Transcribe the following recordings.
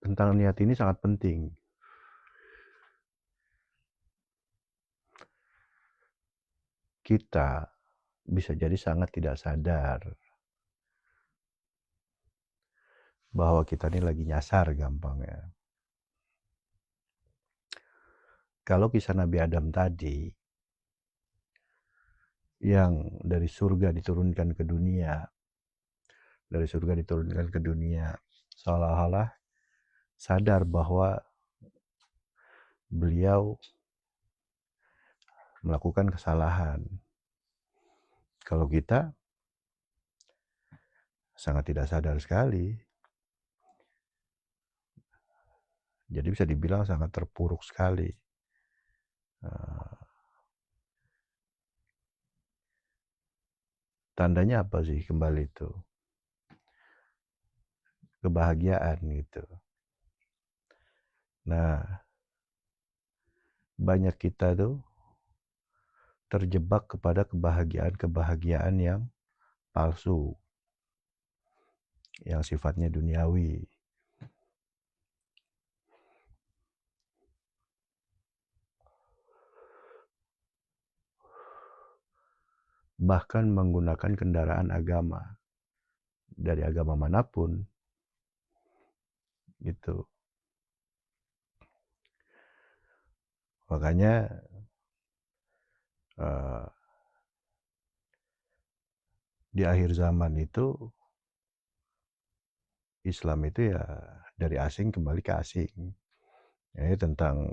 tentang niat ini sangat penting. Kita bisa jadi sangat tidak sadar bahwa kita ini lagi nyasar gampangnya. Kalau kisah Nabi Adam tadi, yang dari surga diturunkan ke dunia, seolah-olah sadar bahwa beliau melakukan kesalahan. Kalau kita sangat tidak sadar sekali, jadi bisa dibilang sangat terpuruk sekali. Tandanya apa sih kembali itu? Kebahagiaan gitu. Nah, banyak kita tuh terjebak kepada kebahagiaan yang palsu, yang sifatnya duniawi. Bahkan menggunakan kendaraan agama, dari agama manapun, gitu. Makanya di akhir zaman itu Islam itu ya dari asing kembali ke asing. Ini tentang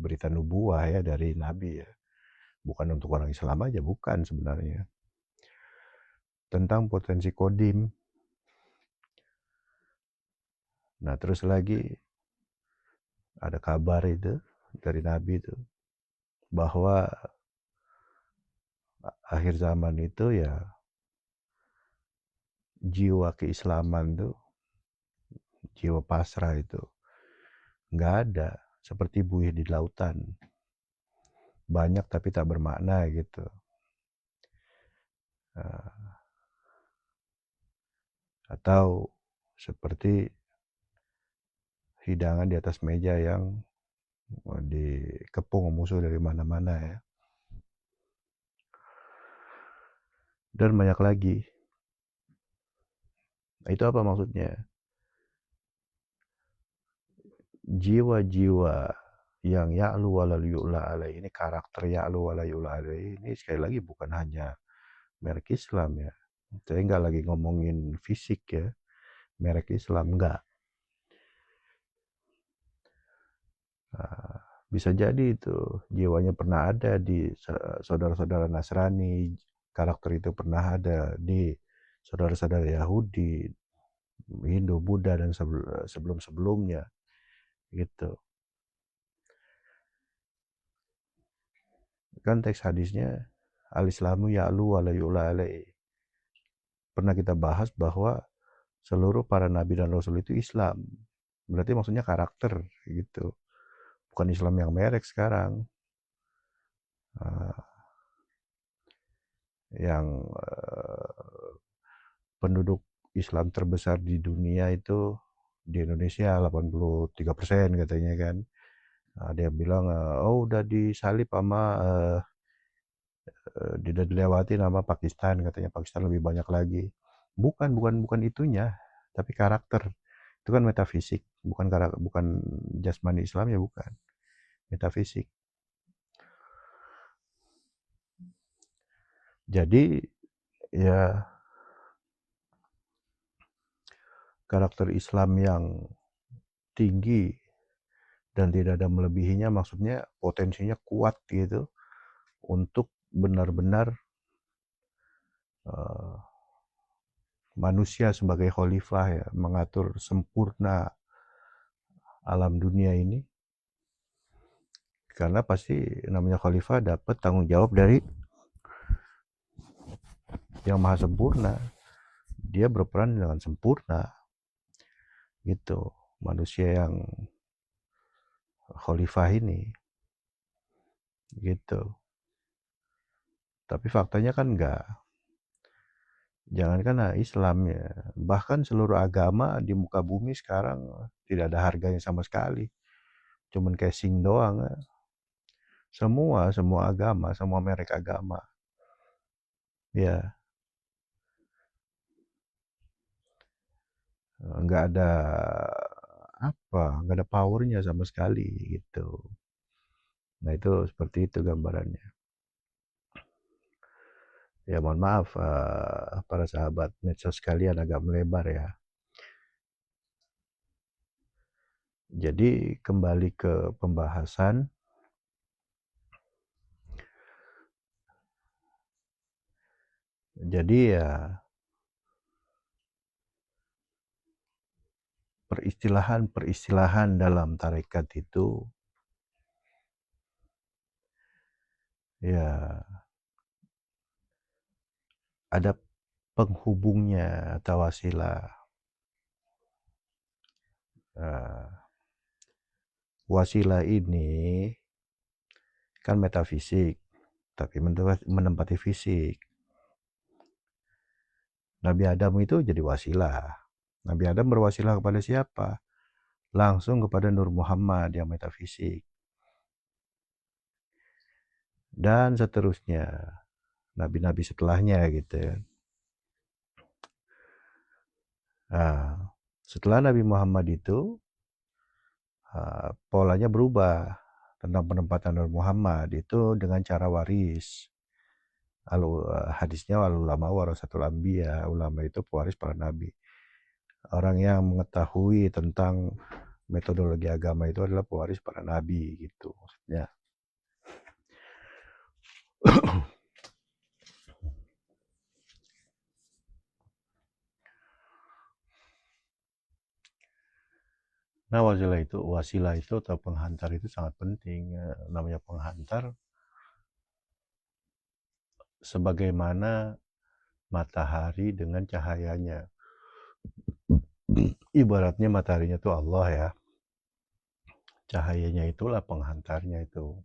berita nubuah ya dari Nabi ya. Bukan untuk orang Islam aja, bukan sebenarnya. Tentang potensi kodim. Nah terus lagi ada kabar itu dari Nabi itu bahwa akhir zaman itu ya jiwa keislaman tuh, jiwa pasrah itu nggak ada, seperti buih di lautan, banyak tapi tak bermakna gitu. Atau seperti hidangan di atas meja yang dikepung musuh dari mana-mana ya. Dan banyak lagi. Nah, itu apa maksudnya? Jiwa-jiwa yang ya'lu wa la yu'la alaih, ini karakter ya'lu wa la yu'la alaih ini sekali lagi bukan hanya merek Islam ya. Saya nggak lagi ngomongin fisik ya, merek Islam enggak. Bisa jadi itu jiwanya pernah ada di saudara-saudara Nasrani, karakter itu pernah ada di saudara-saudara Yahudi, Hindu, Buddha, dan sebelum-sebelumnya gitu. Kan teks hadisnya al-islamu ya'lu wa la yu'la alaih. Pernah kita bahas bahwa seluruh para nabi dan rasul itu Islam. Berarti maksudnya karakter gitu. Bukan Islam yang merek sekarang. Yang penduduk Islam terbesar di dunia itu di Indonesia 83% katanya kan. Dia bilang oh udah disalib sama tidak dilewati nama Pakistan, katanya Pakistan lebih banyak lagi. Bukan itunya, tapi karakter. Itu kan metafisik, bukan jasmani Islam ya, bukan. Metafisik. Jadi ya karakter Islam yang tinggi dan tidak ada melebihinya, maksudnya potensinya kuat gitu untuk benar-benar manusia sebagai khalifah ya, mengatur sempurna alam dunia ini. Karena pasti namanya khalifah dapat tanggung jawab dari yang maha sempurna. Dia berperan dengan sempurna gitu, manusia yang khalifah ini gitu. Tapi faktanya kan enggak. Jangankan Islam ya, bahkan seluruh agama di muka bumi sekarang tidak ada harganya sama sekali. Cuman casing doang. Semua agama, semua merek agama. Ya, nggak ada nggak ada powernya sama sekali gitu. Nah itu seperti itu gambarannya. Ya mohon maaf para sahabat medsos sekalian agak melebar ya. Jadi kembali ke pembahasan. Jadi ya peristilahan dalam tarekat itu ya ada penghubungnya atau wasilah. Wasilah ini kan metafisik, tapi menempati fisik. Nabi Adam itu jadi wasilah. Nabi Adam berwasilah kepada siapa? Langsung kepada Nur Muhammad yang metafisik. Dan seterusnya. Nabi-nabi setelahnya gitu ya. Nah, setelah Nabi Muhammad itu, polanya berubah tentang penempatan Nur Muhammad itu dengan cara waris. Hadisnya ulama warasatul anbiya, ulama itu pewaris para nabi. Orang yang mengetahui tentang metodologi agama itu adalah pewaris para nabi gitu maksudnya. Nah wasilah itu atau penghantar itu sangat penting. Namanya penghantar sebagaimana matahari dengan cahayanya. Ibaratnya mataharinya itu Allah ya. Cahayanya itulah penghantarnya itu.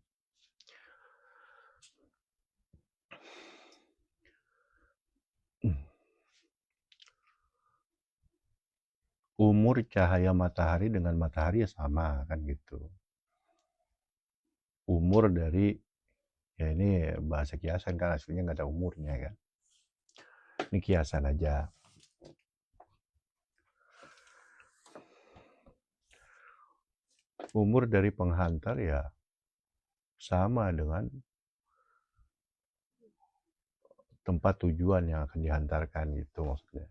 Umur cahaya matahari dengan matahari ya sama kan gitu. Umur dari, ya ini bahasa kiasan kan aslinya nggak ada umurnya kan. Ini kiasan aja. Umur dari penghantar ya sama dengan tempat tujuan yang akan dihantarkan gitu maksudnya.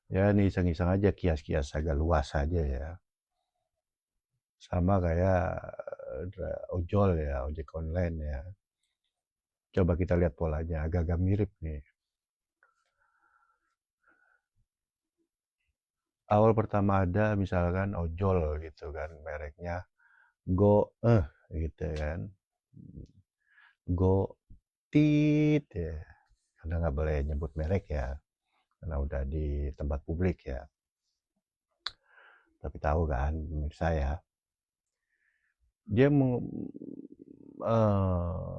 Ya ini iseng-iseng aja, kias-kias agak luas aja ya. Sama kayak ojol ya, ojek online ya. Coba kita lihat polanya, agak-agak mirip nih. Awal pertama ada misalkan ojol gitu kan, mereknya Go gitu kan. Go tit ya. Karena nggak boleh nyebut merek ya, karena udah di tempat publik ya. Tapi tahu kan pemirsa ya, dia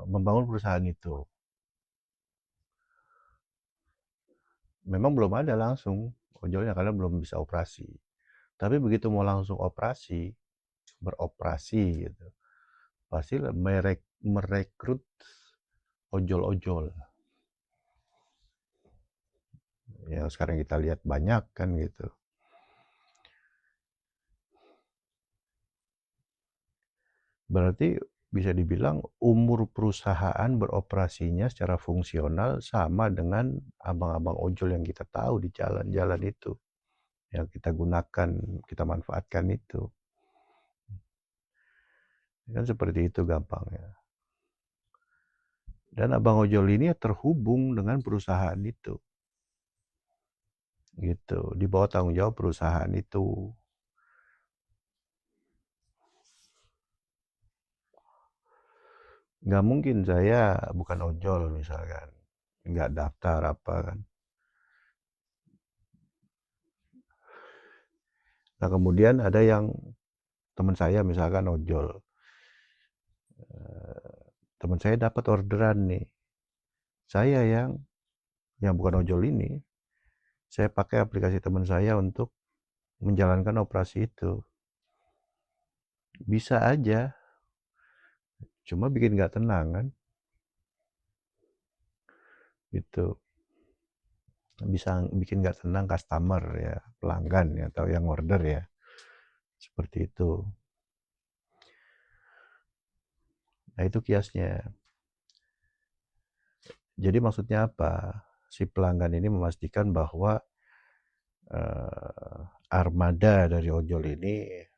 membangun perusahaan itu. Memang belum ada langsung ojolnya karena belum bisa operasi. Tapi begitu mau langsung beroperasi gitu, pasti merekrut ojol-ojol. Yang sekarang kita lihat banyak kan gitu. Berarti bisa dibilang umur perusahaan beroperasinya secara fungsional sama dengan abang-abang ojol yang kita tahu di jalan-jalan itu. Yang kita gunakan, kita manfaatkan itu. Kan seperti itu gampangnya. Dan abang ojol ini terhubung dengan perusahaan itu. Gitu, di bawah tanggung jawab perusahaan itu. Nggak mungkin saya bukan ojol misalkan, nggak daftar apa kan. Nah, kemudian ada yang teman saya misalkan ojol, teman saya dapat orderan nih, saya yang bukan ojol ini, saya pakai aplikasi teman saya untuk menjalankan operasi itu. Bisa aja, cuma bikin nggak tenang kan, gitu. Bisa bikin nggak tenang customer ya, pelanggan ya, atau yang order ya, seperti itu. Nah, itu kiasnya. Jadi maksudnya apa? Si pelanggan ini memastikan bahwa armada dari ojol ini